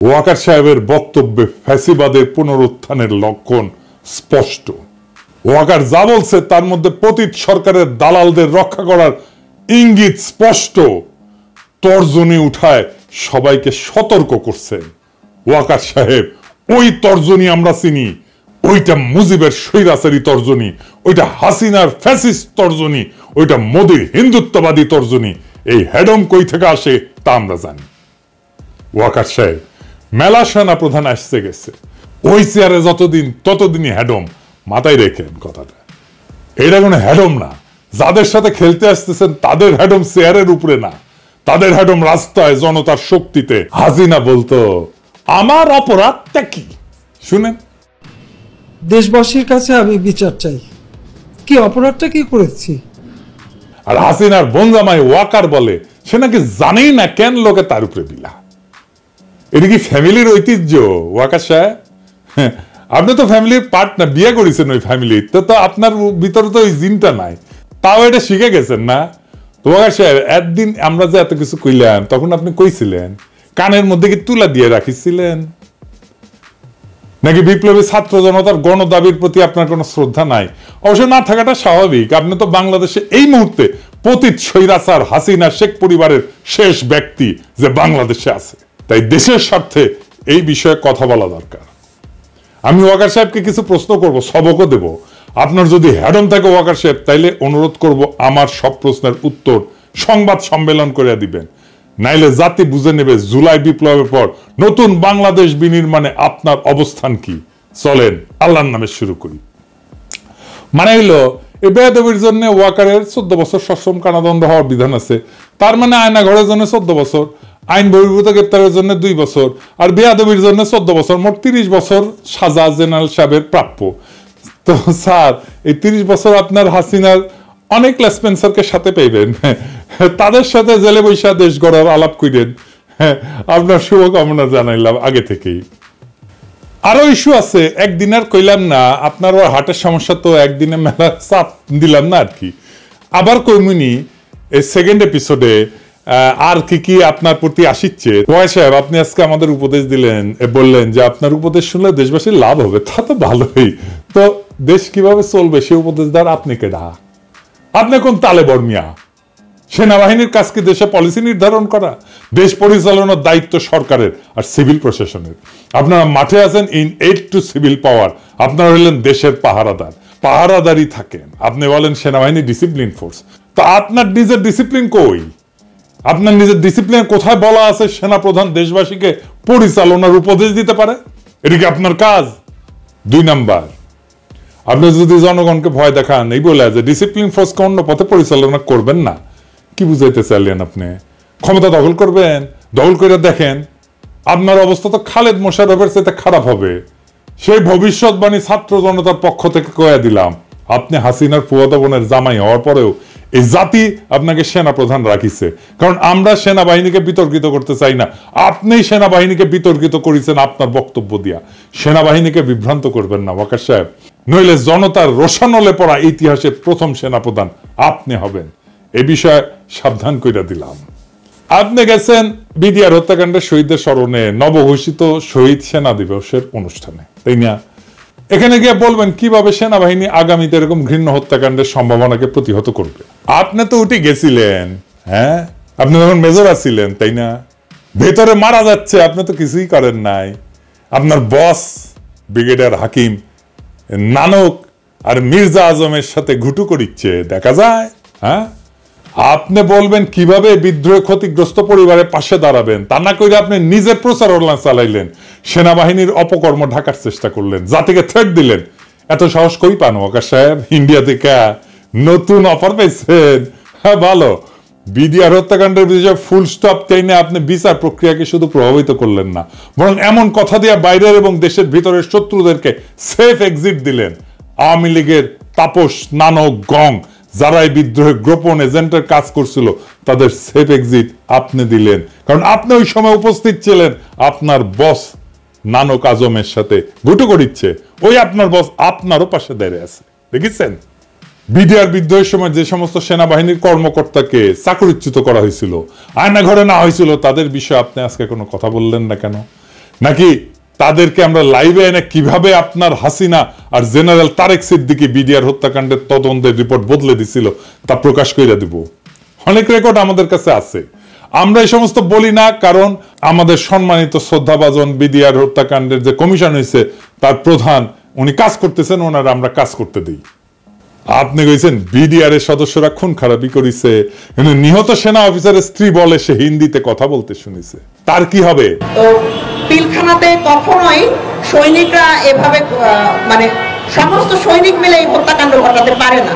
ওয়াকার সাহেবের বক্তব্যে ফ্যাসিবাদের পুনরুত্থানের লক্ষণ স্পষ্ট। ওয়াকার যা বলছে তার মধ্যে পতিত সরকারের দালালদের রক্ষা করার ইঙ্গিত স্পষ্ট। তর্জনী উঠায় সবাইকে সতর্ক করছেন। ওয়াকার সাহেব ওই তর্জনী আমরা চিনি, ওইটা মুজিবের স্বৈরাচারী তর্জনী, ওইটা হাসিনার ফ্যাসিস্ট তর্জনী, ওইটা মোদির হিন্দুত্ববাদী তর্জনী। এই হেডম কই থেকে আসে তা আমরা জানি। ওয়াকার সাহেব মেলা সেনা প্রধান আসছে গেছে, ওই চেয়ারে যতদিন ততদিনই হেডম, মাথায় রেখেন কথাটা। এটা কোনো হেডম না, যাদের সাথে খেলতে আসতেছেন তাদের হেডম চেয়ারের উপরে না, তাদের হেডম রাস্তায় জনতার শক্তিতে। হাসিনা বলতো আমার অপরাধটা কি শুনেন। দেশবাসীর কাছে আমি বিচার চাই, কি অপরাধটা কি করেছি। আর হাসিনার বনজামাই ওয়াকার বলে সে নাকি জানেই না কেন লোকে তার উপরে বিলা। এটা কি ফ্যামিলির ঐতিহ্য ওয়াকার সাহেব? আপনি তো ফ্যামিলির পার্ট না, বিয়ে করেছেন ওই ফ্যামিলি, তো আপনার ভিতরে তো ওই জিনটা নাই, তাও এটা শিখে গেছেন না। তো ওয়াকার সাহেব একদিন আমরা যে এত কিছু কইলাম তখন আপনি কইছিলেন কানের মধ্যে কি তুলা দিয়ে রাখিছিলেন নাকি বিপ্লবী ছাত্র জনতার গণ দাবির প্রতি আপনার কোনো শ্রদ্ধা নাই? অবশ্য না থাকাটা স্বাভাবিক, আপনি তো বাংলাদেশে এই মুহূর্তে পতিত স্বৈরাচার হাসিনা শেখ পরিবারের শেষ ব্যক্তি যে বাংলাদেশে আছে, তাই দেশের স্বার্থে এই বিষয়ে কথা বলা দরকার। আমি ওয়াকার সাহেবকে কিছু প্রশ্ন করব, সবকও দেব। আপনার যদি হেডম থাকে ওয়াকার সাহেব, তাইলে অনুরোধ করব আমার সব প্রশ্নের উত্তর সংবাদ সম্মেলন করে দিবেন, নাইলে জাতি বুঝে নেবে জুলাই বিপ্লবের পর নতুন বাংলাদেশ বিনির্মাণে আপনার অবস্থান কি। চলেন আল্লাহর নামে শুরু করি। মানে হইলো এই বেয়াদবির জন্য ওয়াকারের 14 বছর সশ্রম কারাদণ্ড হওয়ার বিধান আছে। তার মানে আয়না ঘরের জন্য 14 বছর, আইন বহির্ভূত গ্রেপ্তারের জন্য 2 বছর, আর বেয়াদবির জন্য 14 বছর, মোট 30 বছর সাজা জেনারেল সাহেবের প্রাপ্য। তো স্যার এই 30 বছর আপনার হাসিনার অনেক লেসপেন্সারকে সাথে পাইবেন, তাদের সাথে জেলে বৈশা দেশ গড়ার আলাপ করেন। আপনার শুভকামনা জানাইলাম আগে থেকেই। আরো ইস্যু আছে, একদিন আর কইলাম না, আপনার হার্টের সমস্যা তো একদিনে মেলা চাপ দিলাম না আর কি। আবার কইমুনি এই সেকেন্ড এপিসোডে আর কি কি আপনার প্রতি আসিচ্ছে। ওয়াই সাহেব আপনি আজকে আমাদের উপদেশ দিলেন, বললেন যে আপনার উপদেশ শুনলে দেশবাসীর লাভ হবে, তা তো ভালোই। তো দেশ কিভাবে চলবে সে উপদেশ দেওয়ার আপনি কেডা? আপনি কোন তালে বর্মিয়া? সেনাবাহিনীর কাজ কি দেশে পলিসি নির্ধারণ করা? দেশ পরিচালনার দায়িত্ব সরকারের আর সিভিল প্রশাসনের। আপনারা মাঠে আছেন ইন এইড টু সিভিল পাওয়ার, আপনারা হলেন দেশের পাহারাদার, পাহারাদারই থাকেন। আপনি বলেন সেনাবাহিনী ডিসিপ্লিন ফোর্স, তো আপনার নিজের ডিসিপ্লিন কই? আপনার নিজের ডিসিপ্লিন কোথায় বলা আছে সেনাপ্রধান দেশবাসীকে পরিচালনার উপদেশ দিতে পারে? এটা কি আপনার কাজ? 2 নাম্বার, আপনি যদি জনগণকে ভয় দেখান এই বলে যে ডিসিপ্লিন ফোর্সকে অন্য পথে পরিচালনা করবেন না, কি বুঝাইতে চাইলেন? আপনি ক্ষমতা দখল করবেন, দখল করে দেখেন আপনার অবস্থা তো খালেদ মোশাররফের চাইতে খারাপ হবে। সেই ভবিষ্যৎবাণী ছাত্র জনতার পক্ষ থেকে কয়ে দিলাম। আপনি হাসিনার ফুয়াতো বোনের জামাই হওয়ার পরেও এই জাতি আপনাকে সেনাপ্রধান রাখিছে, কারণ আমরা সেনাবাহিনীকে বিতর্কিত করতে চাই না। আপনি সেনাবাহিনীকে বিতর্কিত করেছেন আপনার বক্তব্য দিয়া। সেনাবাহিনীকে বিভ্রান্ত করবেন না ওয়াকার সাহেব, নইলে জনতার রোশানলে পড়া ইতিহাসের প্রথম সেনাপ্রধান আপনি হবেন। এ বিষয়ে সাবধান কইরা দিলাম। আপনি গেছেন বিডিআর হত্যাকাণ্ডের শহীদদের স্মরণে নবঘোষিত শহীদ সেনা দিবসের অনুষ্ঠানে, তাই না? এখানে গিয়ে বলবেন কিভাবে সেনাবাহিনী আগামীতে এরকম ঘৃণ্য হত্যাকাণ্ডের সম্ভাবনাকে প্রতিহত করবে। আপনি তো উঠে গেছিলেন, হ্যাঁ আপনি যখন মেজর আছিলেন, তাই না? ভেতরে মারা যাচ্ছে, আপনি তো কিছুই করেন নাই। আপনার বস ব্রিগেডিয়ার হাকিম নানক আর মির্জা আজমের সাথে ঘুটু করিচ্ছে দেখা যায়। হ্যাঁ আপনি বলবেন কিভাবে বিদ্রোহ ক্ষতিগ্রস্ত পরিবারের পাশে দাঁড়াবেন, তা না করে আপনি নিজের প্রচারণা চালাইলেন, সেনাবাহিনীর অপকর্ম ঢাকার চেষ্টা করলেন, জাতিকে থ্রেট দিলেন। এত সাহস কই পান ওয়াকার সাহেব? ইন্ডিয়া থেকে নতুন অফার পেয়েছেন? হ্যাঁ ভালো। বিডিআর হত্যাকাণ্ডের বিষয়ে ফুল স্টপ টেনে আপনি বিচার প্রক্রিয়াকে শুধু প্রভাবিত করলেন না, বরং এমন কথা দিয়ে বাইরের এবং দেশের ভিতরের শত্রুদেরকে সেফ এক্সিট দিলেন। আওয়ামী লীগের তাপস, নানক, গং যারা এই বিদ্রোহে গোপন এজেন্টের কাজ করছিল তাদের সেফ এক্সিট আপনি দিলেন, কারণ আপনি ওই সময় উপস্থিত ছিলেন। আপনার বস নানক আজমের সাথে ঘুটু করিচ্ছে, ওই আপনার বস আপনারও পাশে দাঁড়িয়ে আছে, দেখেছেন? বিডিআর বিদ্রোহের সময় যে সমস্ত সেনাবাহিনীর কর্মকর্তাকে চাকরিচ্যুত করা হয়েছিল, আয়না ঘরে না হয়েছিল, তাদের বিষয়ে আপনি আজকে কোনো কথা বললেন না কেন? নাকি তাদেরকে আমরা লাইভে এনে কিভাবে আপনার হাসিনা আর জেনারেল তারেক সিদ্দিকী বিডিআর হত্যাকাণ্ডের তদন্তের রিপোর্ট বদলে দিছিল তা প্রকাশ করে দিব। অনেক রেকর্ড আমাদের কাছে আছে। আমরা এই সমস্ত বলি না, কারণ আমাদের সম্মানিত শ্রদ্ধাভাজন বিডিআর হত্যাকাণ্ডের যে কমিশন হয়েছে তার প্রধান উনি কাজ করতেছেন, ওনারা আমরা কাজ করতে দিই। আপনি কইছেন বিডিআর এর সদস্যরা খুন খারাপি করেছে, কিন্তু নিহত সেনা অফিসারের স্ত্রী বলে সে হিন্দিতে কথা বলতে শুনেছে, তার কি হবে? তো পিলখানাতে কখনোই সৈনিকরা এভাবে মানে সমস্ত সৈনিক মিলে এই হত্যাকাণ্ড ঘটাতে পারে না।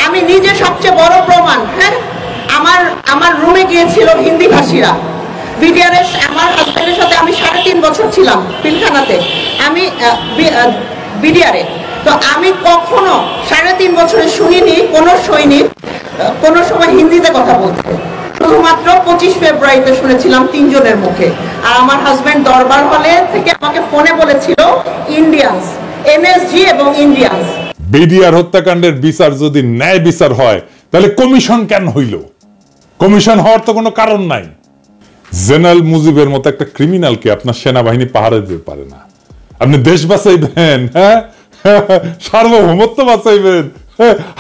আমি নিজে সবচেয়ে বড় প্রমাণ। হ্যাঁ, আমার রুমে গিয়েছিল হিন্দি ভাষীরা। বিডিআরের আমার হাজবেন্ডের সাথে আমি 3.5 বছর ছিলাম পিলখানাতে, আমি বিডিআরে। তো আমি কখনো 3.5 বছরে শুনিনি কোনো সৈনিক কোনো সময় হিন্দিতে কথা বলতে। শুধুমাত্র 25 ফেব্রুয়ারিতে শুনেছিলাম 3 জনের মুখে। আর আমার হাজবেন্ড দরবার হলে থেকে আমাকে ফোনে বলেছিল ইন্ডিয়ান্স, এনএসজি এবং ইন্ডিয়ান্স। বিডিআর হত্যাকাণ্ডের বিচার যদি ন্যায় বিচার হয় তাহলে কমিশন কেন হইল? কমিশন হওয়ার তো কোনো কারণ নাই। জেনারেল মুজিবের মতো একটা ক্রিমিনালকে আপনার সেনাবাহিনী পাহারা দিতে পারে না। আপনি দেশ বাঁচাইবেন, হ্যাঁ, সার্বভৌমত্ব বাঁচাইবেন,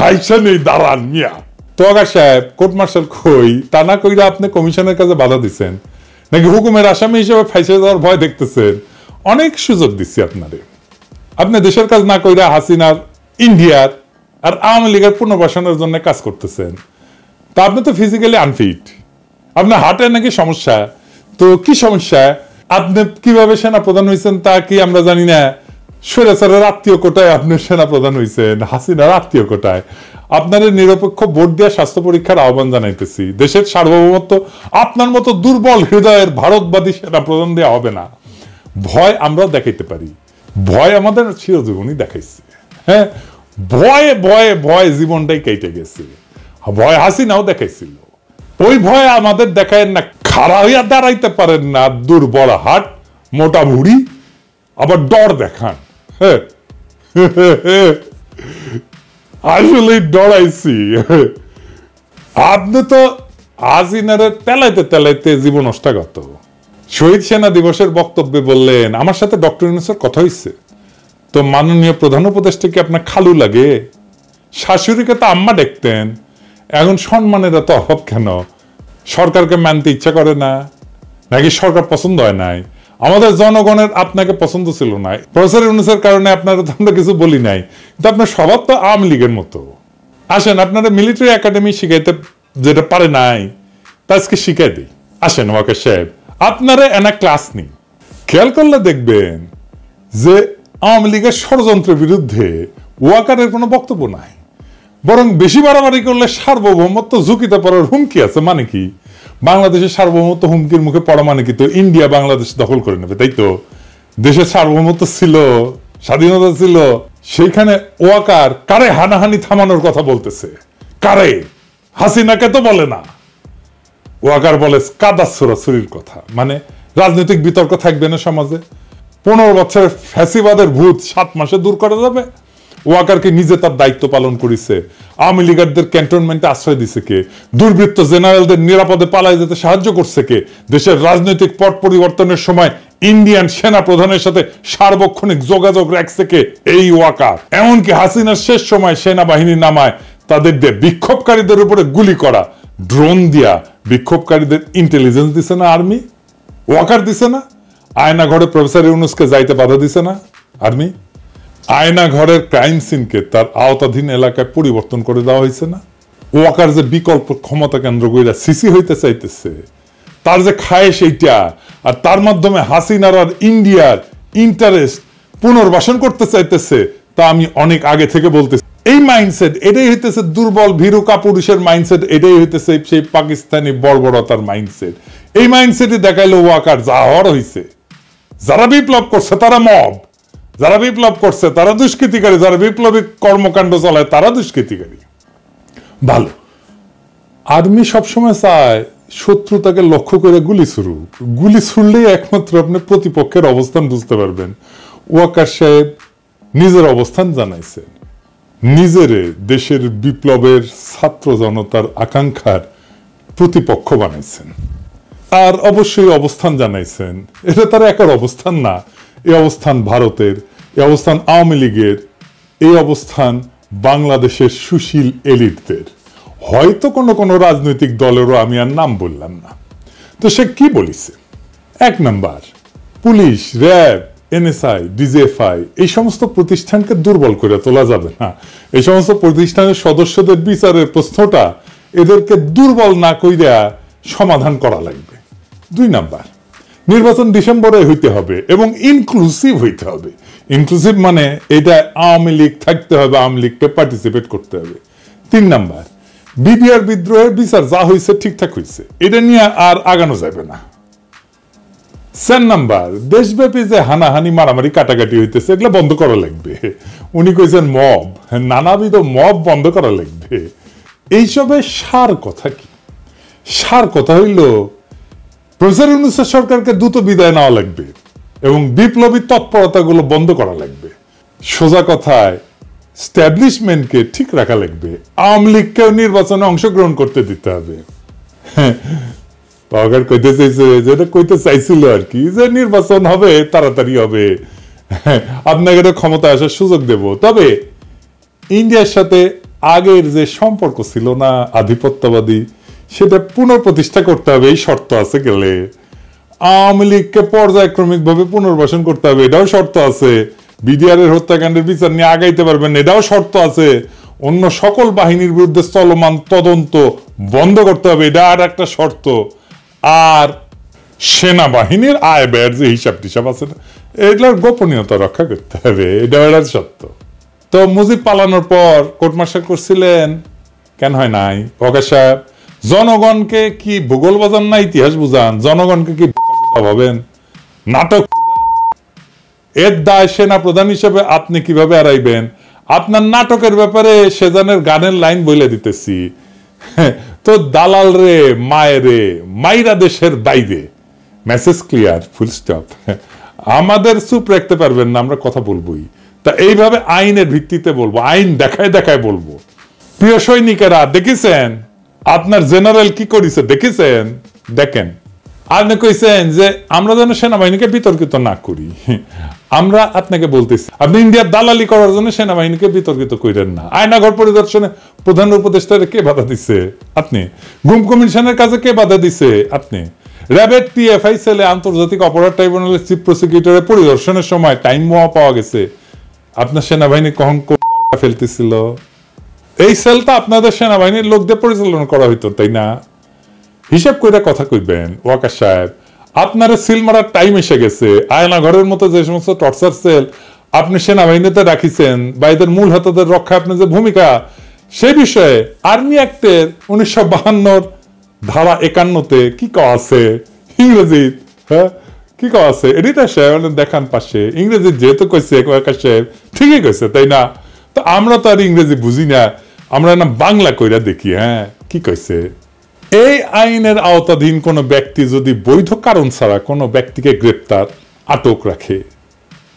হাইসা নেই দাঁড়ান মিয়া। তোয়াগা সাহেব কোর্ট মার্শাল কই তা না কইরা আপনি কমিশনের কাছে বাধা দিচ্ছেন, নাকি হুকুমের আসামি হিসেবে ফাইসে যাওয়ার ভয় দেখতেছেন? অনেক সুযোগ দিচ্ছি আপনারে। আপনি দেশের কাজ না কইরা হাসিনার, ইন্ডিয়ার আর আওয়ামী লীগের পুনর্বাসনের জন্য কাজ করতেছেন। তা আপনি তো ফিজিক্যালি আনফিট, আপনার হার্টের নাকি সমস্যা। তো কি সমস্যা? আপনি কিভাবে সেনা প্রধান হয়েছেন তা কি আমরা জানি না? স্বৈরাচারের আত্মীয় কোটায় আপনি সেনা প্রধান হয়েছেন, হাসিনার আত্মীয় কোটায়। আপনাদের নিরপেক্ষ ভোট দিয়ে স্বাস্থ্য পরীক্ষার আহ্বান জানাইতেছি। দেশের সার্বভৌমত্ব আপনার মতো দুর্বল হৃদয়ের ভারতবাদী সেনা প্রধান দেওয়া হবে না। ভয় আমরাও দেখাইতে পারি, ভয় আমাদের চিরজীবনই দেখাইছে। হ্যাঁ, ভয়ে ভয়ে ভয় জীবনটাই কেটে গেছে। ভয় হাসিনাও দেখাইছিল, ওই ভয় আমাদের দেখায় না। খাড়া হইয়া দাঁড়াইতে পারেন না, দুর্বল হাট, মোটা ভুড়ি, আবার ডর দেখান। হ্যাঁ, আসলে ডরাইছি। আপনি তো হাসিনারে তেলাইতে তেলাইতে জীবন নষ্টাগত। শহীদ সেনা দিবসের বক্তব্যে বললেন আমার সাথে ডক্টর ইউনূসের কথা হয়েছে। তো মাননীয় প্রধান উপদেষ্টা কি আপনার খালু লাগে? শাশুড়িকে তো আম্মা দেখতেন। এখন সম্মানের এত অভাব কেন? সরকারকে মানতে ইচ্ছা করে না, নাকি সরকার পছন্দ হয় নাই? আমাদের জনগণের আপনাকে পছন্দ ছিল না। প্রফেসর ইউনূসের কারণে আপনারা তো আমরা কিছু বলি নাই, কিন্তু আপনার স্বভাব তো আওয়ামী লীগের মতো। আসেন, আপনারা মিলিটারি একাডেমি শিখাইতে যেটা পারে নাই তা আজকে শিখাই দিই। আসেন ওয়াকার সাহেব, আপনারা এনা ক্লাস নেই। খেয়াল করলে দেখবেন যে আওয়ামী লীগের ষড়যন্ত্রের বিরুদ্ধে ওয়াকারের কোনো বক্তব্য নাই, বরং বেশি বাড়াবাড়ি করলে সার্বভৌমত্ব ঝুঁকিতে পড়ার হুমকি আছে। মানে কি? বাংলাদেশের সার্বভৌমত্ব হুমকির মুখে পড়া মানে কি? তো ইন্ডিয়া বাংলাদেশ দখল করে নেবে, তাই তো? দেশের সার্বভৌমত্ব ছিল, স্বাধীনতা ছিল, সেইখানে ওয়াকার কারে হানাহানি থামানোর কথা বলতেছে? কারে? হাসিনাকে তো বলে না। ওয়াকার বলে কাদা ছোড়াছুরির কথা। মানে রাজনৈতিক বিতর্ক থাকবে না সমাজে। 15 বছরের ফ্যাসিবাদের ভূত 7 মাসে দূর করা যাবে? ওয়াকারকে নিজে তার দায়িত্ব পালন করেছে। আওয়ামী লীগারদের ক্যান্টনমেন্টে আশ্রয় দিছে কে? দুর্বৃত্ত জেনারেলদের নিরাপদে পালায় যেতে সাহায্য করছে কে? দেশের রাজনৈতিক পট পরিবর্তনের সময় ইন্ডিয়ান সেনা প্রধানের সাথে সার্বক্ষণিক যোগাযোগ রাখছে কে? এই ওয়াকার। এমনকি হাসিনার শেষ সময় সেনাবাহিনী নামায় তাদের দিয়ে বিক্ষোভকারীদের উপরে গুলি করা, ড্রোন দিয়া বিক্ষোভকারীদের ইন্টেলিজেন্স দিছে না আর্মি? ওয়াকার দিছে না? আয়না ঘরে প্রফেসর ইউনূসকে যাইতে বাধা দিছে না আর্মি? আয়না ঘরের ক্রাইম সিনকে তার আওতাধীন এলাকায় পরিবর্তন করে দেওয়া হয়েছে না? ওয়াকার যে বিকল্প ক্ষমতা কেন্দ্র কইরা সিসি হইতে চাইতেছে, তার যে খায় সেইটা, আর তার মাধ্যমে হাসিনার আর ইন্ডিয়ার ইন্টারেস্ট পুনর্বাসন করতে চাইতেছে, তা আমি অনেক আগে থেকে বলতেছি। এই মাইন্ডসেট, এটাই হইতেছে দুর্বল ভীরু কাপুরুষের মাইন্ডসেট, এটাই হইতেছে সেই পাকিস্তানি বর্বরতার মাইন্ডসেট। এই মাইন্ডসেটই দেখাইলো ওয়াকার যা হওয়ার হইছে। যারা বিপ্লব করছে তারা মব, যারা বিপ্লব করছে তারা দুষ্কৃতিকারী, যারা বিপ্লবী কর্মকাণ্ড চালায় তারা দুষ্কৃতিকারী। ভালো, আর্মি সবসময় চায় শত্রু তাকে লক্ষ্য করে গুলি ছুড়ুক। গুলি ছুড়লেই একমাত্র আপনি প্রতিপক্ষের অবস্থান বুঝতে পারবেন। ওয়াকার সাহেব নিজের অবস্থান জানাইছেন, নিজেরে দেশের বিপ্লবের ছাত্র জনতার আকাঙ্ক্ষার প্রতিপক্ষ বানাইছেন। আর অবশ্যই অবস্থান জানাইছেন। এটা তার একার অবস্থান না, এই অবস্থান ভারতের, এই অবস্থান আওয়ামী লীগের, এই অবস্থান বাংলাদেশের সুশীল এলিটদের, হয়তো কোনো কোনো রাজনৈতিক দলেরও আমি আর নাম বললাম না। তো সে কি বলিছে? 1 number, police, RAB, NSI, DGFI এই সমস্ত প্রতিষ্ঠানকে দুর্বল করে তোলা যাবে না। এই সমস্ত প্রতিষ্ঠানের সদস্যদের বিচারের প্রশ্নটা এদেরকে দুর্বল না কইরা সমাধান করা লাগবে। 2 নাম্বার, নির্বাচন ডিসেম্বরে হইতে হবে এবং ইনক্লুসিভ হইতে হবে। ইনক্লুসিভ মানে এটা আওয়ামী লীগ থাকতে হবে, আওয়ামী লীগকে পার্টিসিপেট করতে হবে। 3 নাম্বার, বিডিআর বিদ্রোহের বিচার যা হয়েছে ঠিকঠাক হয়েছে, এটা নিয়ে আর আগানো যাবে না। 4 নাম্বার, দেশব্যাপী যে হানাহানি মারামারি কাটাকাটি হইতেছে এগুলো বন্ধ করা লাগবে। উনি কইছেন মব, নানাবিধ মব বন্ধ করা লাগবে। এইসবের সার কথা কি? সার কথা হইল প্রফেসর ইউনূসের সরকারকে দ্রুত বিদায় নেওয়া লাগবে এবং বিপ্লবী তৎপরতাগুলো বন্ধ করা লাগবে। সোজা কথায় স্ট্যাবলিশমেন্টকে ঠিক রাখা লাগবে, আওয়ামী লীগকেও নির্বাচনে অংশগ্রহণ করতে দিতে হবে। পাওয়ার কইতে চাইছে, যেটা কইতে চাইছিল আর কি, যে নির্বাচন হবে, তাড়াতাড়ি হবে, আপনাকে ক্ষমতা আসার সুযোগ দেব। তবে ইন্ডিয়ার সাথে আগের যে সম্পর্ক ছিল না আধিপত্যবাদী, সেটা পুনঃপ্রতিষ্ঠা করতে হবে, এই শর্ত আছে গেলে। আওয়ামী লীগকে পর্যায়ক্রমিক ভাবে পুনর্বাসন করতে হবে, এটাও শর্ত আছে। বিডিআর এর হত্যাকাণ্ডের বিচার নিয়ে আগাইতে পারবেন, এটাও শর্ত আছে। অন্য সকল বাহিনীর বিরুদ্ধে চলমান তদন্ত বন্ধ করতে হবে, এটা আর একটা শর্ত। আর সেনাবাহিনীর আয় ব্যয়ের যে হিসাব টিসাব আছে না, এগুলোর গোপনীয়তা রক্ষা করতে হবে, এটা এটার সত্য। তো মুজিব পালানোর পর কোর্ট মার্শাল করছিলেন, কেন হয় নাই? ওয়াকার সাহেব জনগণকে কি ভূগোল বাজান না ইতিহাস বুঝান? জনগণকে কি ভাবেন? নাটক এর দায় সেনা প্রধান হিসেবে আপনি কিভাবে এড়াইবেন? আপনার নাটকের ব্যাপারে সেজানের গানের লাইন বলে দিতেছি। তো দালাল রে, মায়ের রে, মাইরা দেশের বাইরে, মেসেজ ক্লিয়ার, ফুল স্টপ। আমাদের চুপ রাখতে পারবেন না, আমরা কথা বলবোই। তা এইভাবে আইনের ভিত্তিতে বলবো, আইন দেখায় দেখায় বলবো। প্রিয় সৈনিকেরা, দেখেছেন আপনার জেনারেল কি করেছে? দেখেছেন? দেখেন, আপনি কইছেন যে আমরা যেন সেনাবাহিনীকে বিতর্কিত না করি। আমরা আপনাকে বলতেছি, আপনি ইন্ডিয়ার দালালি করার জন্য সেনাবাহিনীকে বিতর্কিত করেন না। আয়নাঘর পরিদর্শনে প্রধান উপদেষ্টার কে বাধা দিছে? আপনি। গুম কমিশনের কাছে কে বাধা দিছে? আপনি। র্যাবের টিএফআই সেলে আন্তর্জাতিক অপরাধ ট্রাইব্যুনালের চিফ প্রসিকিউটরের পরিদর্শনের সময় টাইম মোয়া পাওয়া গেছে। আপনার সেনাবাহিনী কখন ফেলতেছিল? এই সেলটা আপনাদের সেনাবাহিনীর লোকদের পরিচালনা করা হইতো, তাই না? হিসাব করে কথা কইবেন ওয়াকার সাহেব। আপনারা সিল মারার টাইম এসে গেছে। আয়না ঘরের মতো যে সমস্ত টর্চার সেল আপনি সেনাবাহিনীতে রাখিছেন বা এদের মূল হাতদের রক্ষা আপনার যে ভূমিকা, সে বিষয়ে আর্মি অ্যাক্টের 1952 ধারা 51-তে কি কওয়া আছে ইংরেজি? হ্যাঁ, কি কওয়া আছে? এডিটার সাহেব দেখান পাশে, ইংরেজি যেহেতু কইছে ওয়াকার সাহেব, ঠিকই কইছে, তাই না? তো আমরা তো আর ইংরেজি বুঝি না, আমরা না বাংলা কইরা দেখি। হ্যাঁ, কি কইছে? এই আইনের আওতাধীন কোনো ব্যক্তি যদি বৈধ কারণ ছাড়া কোনো ব্যক্তিকে গ্রেপ্তার, আটক রাখে,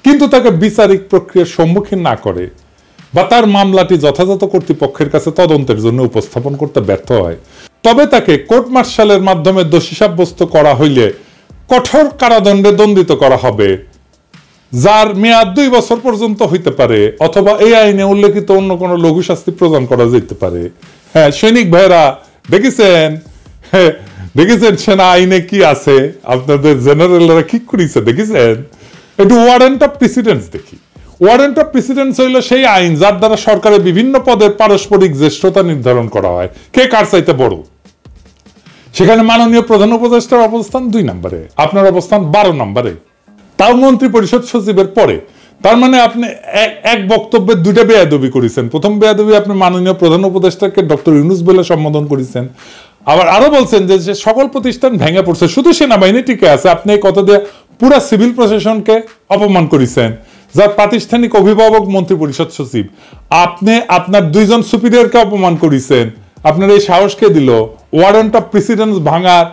কিন্তু তাকে বিচারিক প্রক্রিয়ার সম্মুখীন না করে বা তার মামলাটি যথাযথ কর্তৃপক্ষের কাছে তদন্তের জন্য উপস্থাপন করতে ব্যর্থ হয়, তবে তাকে কোর্ট মার্শালের মাধ্যমে দোষী সাব্যস্ত করা হইলে কঠোর কারাদণ্ডে দণ্ডিত করা হবে, যার মেয়াদ 2 বছর পর্যন্ত হইতে পারে, অথবা এই আইনে উল্লেখিত অন্য কোনো লঘু শাস্তি প্রদান করা যেতে পারে। হ্যাঁ, সৈনিক ভাইরা, দেখেছেন? হ্যাঁ, দেখেছেন সেনা আইনে কি আছে? আপনাদের জেনারেলরা কি করেছে দেখেছেন? একটু ওয়ারেন্ট অফ প্রেসিডেন্স দেখি। ওয়ারেন্ট অফ প্রেসিডেন্স হইল সেই আইন যার দ্বারা সরকারের বিভিন্ন পদের পারস্পরিক জ্যেষ্ঠতা নির্ধারণ করা হয়, কে কার চাইতে বড়। সেখানে মাননীয় প্রধান উপদেষ্টার অবস্থান 2 নম্বরে, আপনার অবস্থান 12 নম্বরে, তাও মন্ত্রী পরিষদ সচিবের পরে। তার মানে আপনি এক বক্তব্যে 2টা বেয়াদবি করেছেন। প্রথম বেয়াদবি আপনি মাননীয় প্রধান উপদেষ্টাকে ডক্টর ইউনূস বলে সম্বোধন করেছেন, আবার আরো বলছেন যে সকল প্রতিষ্ঠান ভেঙে পড়ছে, শুধু সেনাবাহিনী টিকে আছে। আপনি এই কথা দিয়ে পুরা সিভিল প্রশাসনকে অপমান করেছেন, যার প্রাতিষ্ঠানিক অভিভাবক মন্ত্রী পরিষদ সচিব। আপনি আপনার 2 জন সুপিরিয়রকে অপমান করেছেন। আপনার এই সাহস কে দিল? ওয়ারেন্ট অফ প্রেসিডেন্স ভাঙার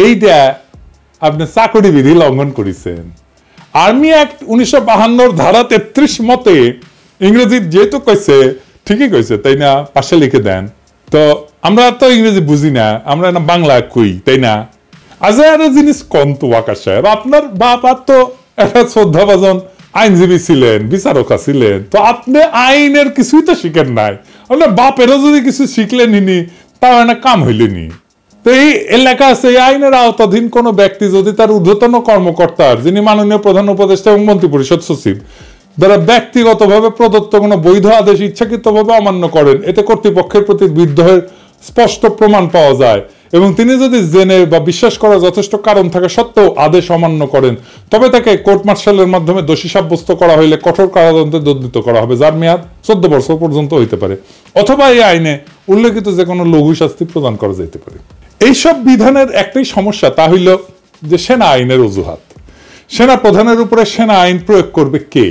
এইটা আপনি চাকরি বিধি লঙ্ঘন করেছেন। আর্মি অ্যাক্ট 1952 ধারা 33 মতে, ইংরেজি যেহেতু কইছে ঠিকই কইছে, তাই না? পাশে লিখে দেন। তো আমরা তো ইংরেজি বুঝি না, আমরা না বাংলা কই, তাই না? আজ আরো জিনিস কম তো ওয়াকার সাহেব, আপনার বাবা তো একটা শ্রদ্ধাভাজন আইনজীবী ছিলেন, বিচারকা ছিলেন, তো আপনি আইনের কিছুই তো শিখেন নাই। আপনার বাপেরও যদি কিছু শিখলেন নি, তাও না কাম হইলেনি। তো এই এলাকা আছে, এই আইনের আওতাধীন কোন ব্যক্তি যদি তার ঊর্ধ্বতন কর্মকর্তার, যিনি মাননীয় প্রধান উপদেষ্টা এবং মন্ত্রিপরিষদ সচিব, যারা ব্যক্তিগতভাবে প্রদত্ত কোনো বৈধ আদেশ ইচ্ছাকৃতভাবে অমান্য করেন, এতে কর্তৃপক্ষের প্রতি বিদ্রোহের স্পষ্ট প্রমাণ পাওয়া যায় এবং তিনি যদি জেনে বা বিশ্বাস করার যথেষ্ট কারণ থাকে সত্ত্বেও আদেশ অমান্য করেন, তবে তাকে কোর্ট মার্শালের মাধ্যমে দোষী সাব্যস্ত করা হইলে কঠোর কারাদণ্ডে দণ্ডিত করা হবে, যার মেয়াদ 14 বছর পর্যন্ত হইতে পারে, অথবা এই আইনে উল্লেখিত যে কোনো লঘু শাস্তি প্রদান করা যেতে পারে। এইসব বিধানের একটাই সমস্যা, তা হইল যে সেনা আইনের অজুহাত। সেনা প্রধানের উপরে সেনা আইন প্রয়োগ করবে কে,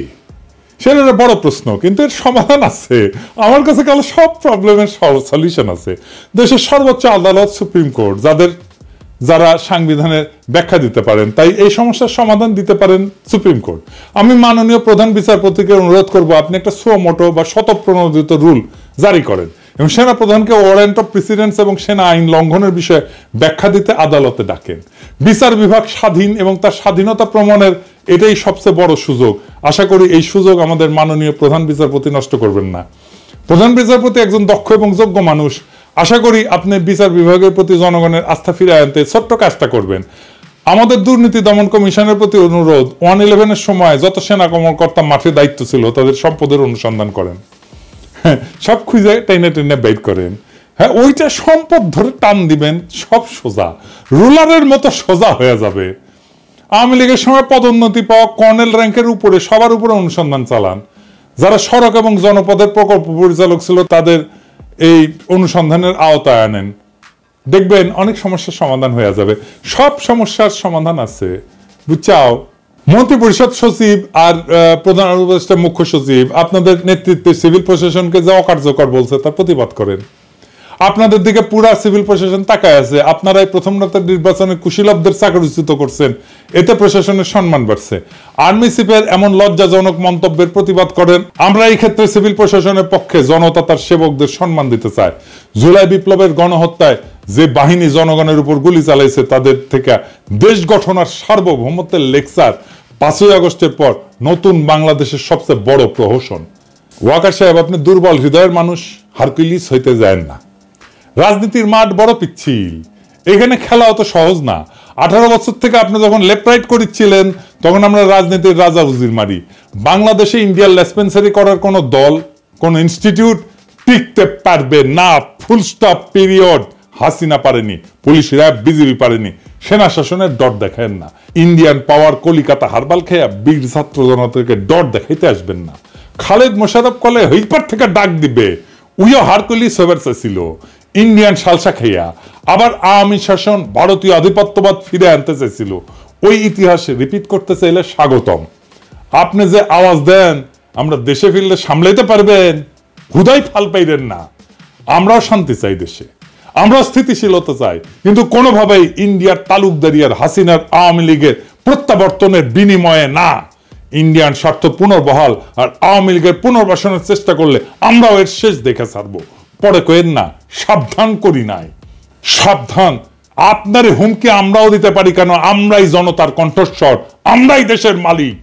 সেটা একটা বড় প্রশ্ন, কিন্তু এর সমাধান আছে। আমার কাছে কাল সব প্রবলেমের সলিউশন আছে। দেশের সর্বোচ্চ আদালত সুপ্রিম কোর্ট, যারা সাংবিধানের ব্যাখ্যা দিতে পারেন, তাই এই সমস্যার সমাধান দিতে পারেন সুপ্রিম কোর্ট। আমি মাননীয় প্রধান বিচারপতিকে অনুরোধ করব, আপনি একটা সুমোটো বা স্বতঃপ্রণোদিত রুল জারি করেন এবং সেনা প্রধানকে ওয়ারেন্ট অফ প্রেসিডেন্স এবং সেনা আইন লঙ্ঘনের বিষয়ে ব্যাখ্যা দিতে আদালতে ডাকেন। বিচার বিভাগ স্বাধীন এবং তার স্বাধীনতা প্রমাণের এটাই সবচেয়ে বড় সুযোগ। আশা করি এই সুযোগ আমাদের মাননীয় প্রধান বিচারপতি নষ্ট করবেন না। প্রধান বিচারপতি একজন দক্ষ এবং যোগ্য মানুষ। আশা করি আপনি বিচার বিভাগের প্রতি জনগণের আস্থা ফিরিয়ে আনতে ছোট্ট কাজটা করবেন। আমাদের দুর্নীতি দমন কমিশনের প্রতি অনুরোধ, 111-এর সময় যত সেনা কর্মকর্তা মাঠে দায়িত্ব ছিল তাদের সম্পদের অনুসন্ধান করেন, সব খুঁজে টেনে টেনে বের করেন। হ্যাঁ, ওইটা সম্পদ ধরে টান দিবেন, সব সোজা, রুলারের মতো সোজা হয়ে যাবে। আওয়ামী লীগের সময় পদোন্নতি পাওয়া কর্নেল র্যাঙ্কের উপরে সবার উপরে অনুসন্ধান চালান। যারা সড়ক এবং জনপদের প্রকল্প পরিচালক ছিল তাদের এই অনুসন্ধানের আওতায় আনেন, দেখবেন অনেক সমস্যার সমাধান হয়ে যাবে। সব সমস্যার সমাধান আছে, বুঝছাও। মন্ত্রিপরিষদ সচিব আর প্রধান উপদেষ্টা মুখ্য সচিব আপনাদের নেতৃত্বে সিভিল প্রশাসনকে যে অকার্যকর বলছে তার প্রতিবাদ করেন। আপনাদের দিকে পুরা সিভিল প্রশাসন তাকায় আছে। আপনারা এই প্রথম রাতের নির্বাচনে কুশীলবদের চাকরিচ্যুত করছেন, এতে প্রশাসনের সম্মান বাড়ছে। আর্মি চিফের এমন লজ্জাজনক মন্তব্যের প্রতিবাদ করেন। আমরা এই ক্ষেত্রে সিভিল প্রশাসনের পক্ষে জনতা তার সেবকদের সম্মান দিতে চায়। জুলাই বিপ্লবের গণহত্যায় যে বাহিনী জনগণের উপর গুলি চালাইছে তাদের থেকে দেশ গঠন আর সার্বভৌমত্বের লেকচার 5ই আগস্টের পর নতুন বাংলাদেশের সবচেয়ে বড় প্রহসন। ওয়াকার সাহেব, আপনি দুর্বল হৃদয়ের মানুষ, হারকুলিস হইতে যায় না। রাজনীতির মাঠ বড় পিচ্ছিল, এখানে খেলা অত সহজ না। 18 বছর থেকে আপনি যখন লেফট রাইট করেছিলেন তখন আমরা রাজনীতির রাজা উজির মারি। বাংলাদেশে ইন্ডিয়ার লেসপেন্সারি করার কোন দল, কোন ইনস্টিটিউট টিকতে পারবে না, ফুল স্টপ, পিরিয়ড। হাসিনা পারেনি, পুলিশ র্যাব বিজিবি পারেনি, সেনা শাসনের ডট দেখায় না। ইন্ডিয়ান পাওয়ার কলিকাতা হারবাল খেয়া বীর ছাত্র জনতাকে ডট দেখাইতে আসবেন না। খালেদ মোশাররফ কলে হইপার থেকে ডাক দিবে, উইও হারকুলিস হবার ছিল ইন্ডিয়ান সালসা খাইয়া। আবার আওয়ামী শাসন ভারতীয় আধিপত্যবাদ ফিরে আনতে চাইছিল, ওই ইতিহাস রিপিট করতে চাইলে স্বাগতম। আপনি যে আওয়াজ দেন আমরা দেশে ফিরলে সামলাইতে পারবেন, হুদাই ফাল পাইলেন না। আমরাও শান্তি চাই দেশে, আমরা স্থিতিশীলতা চাই, কিন্তু কোনোভাবেই ইন্ডিয়ার তালুকদারি আর হাসিনার আওয়ামী লীগের প্রত্যাবর্তনের বিনিময়ে না। ইন্ডিয়ান স্বার্থ পুনর্বহাল আর আওয়ামী লীগের পুনর্বাসনের চেষ্টা করলে আমরাও এর শেষ দেখে ছাড়বো। পরে কইেন না সাবধান করি নাই, সাবধান। আপনার হুমকি আমরাও দিতে পারি, কেন আমরাই জনতার কণ্ঠস্বর, আমরাই দেশের মালিক।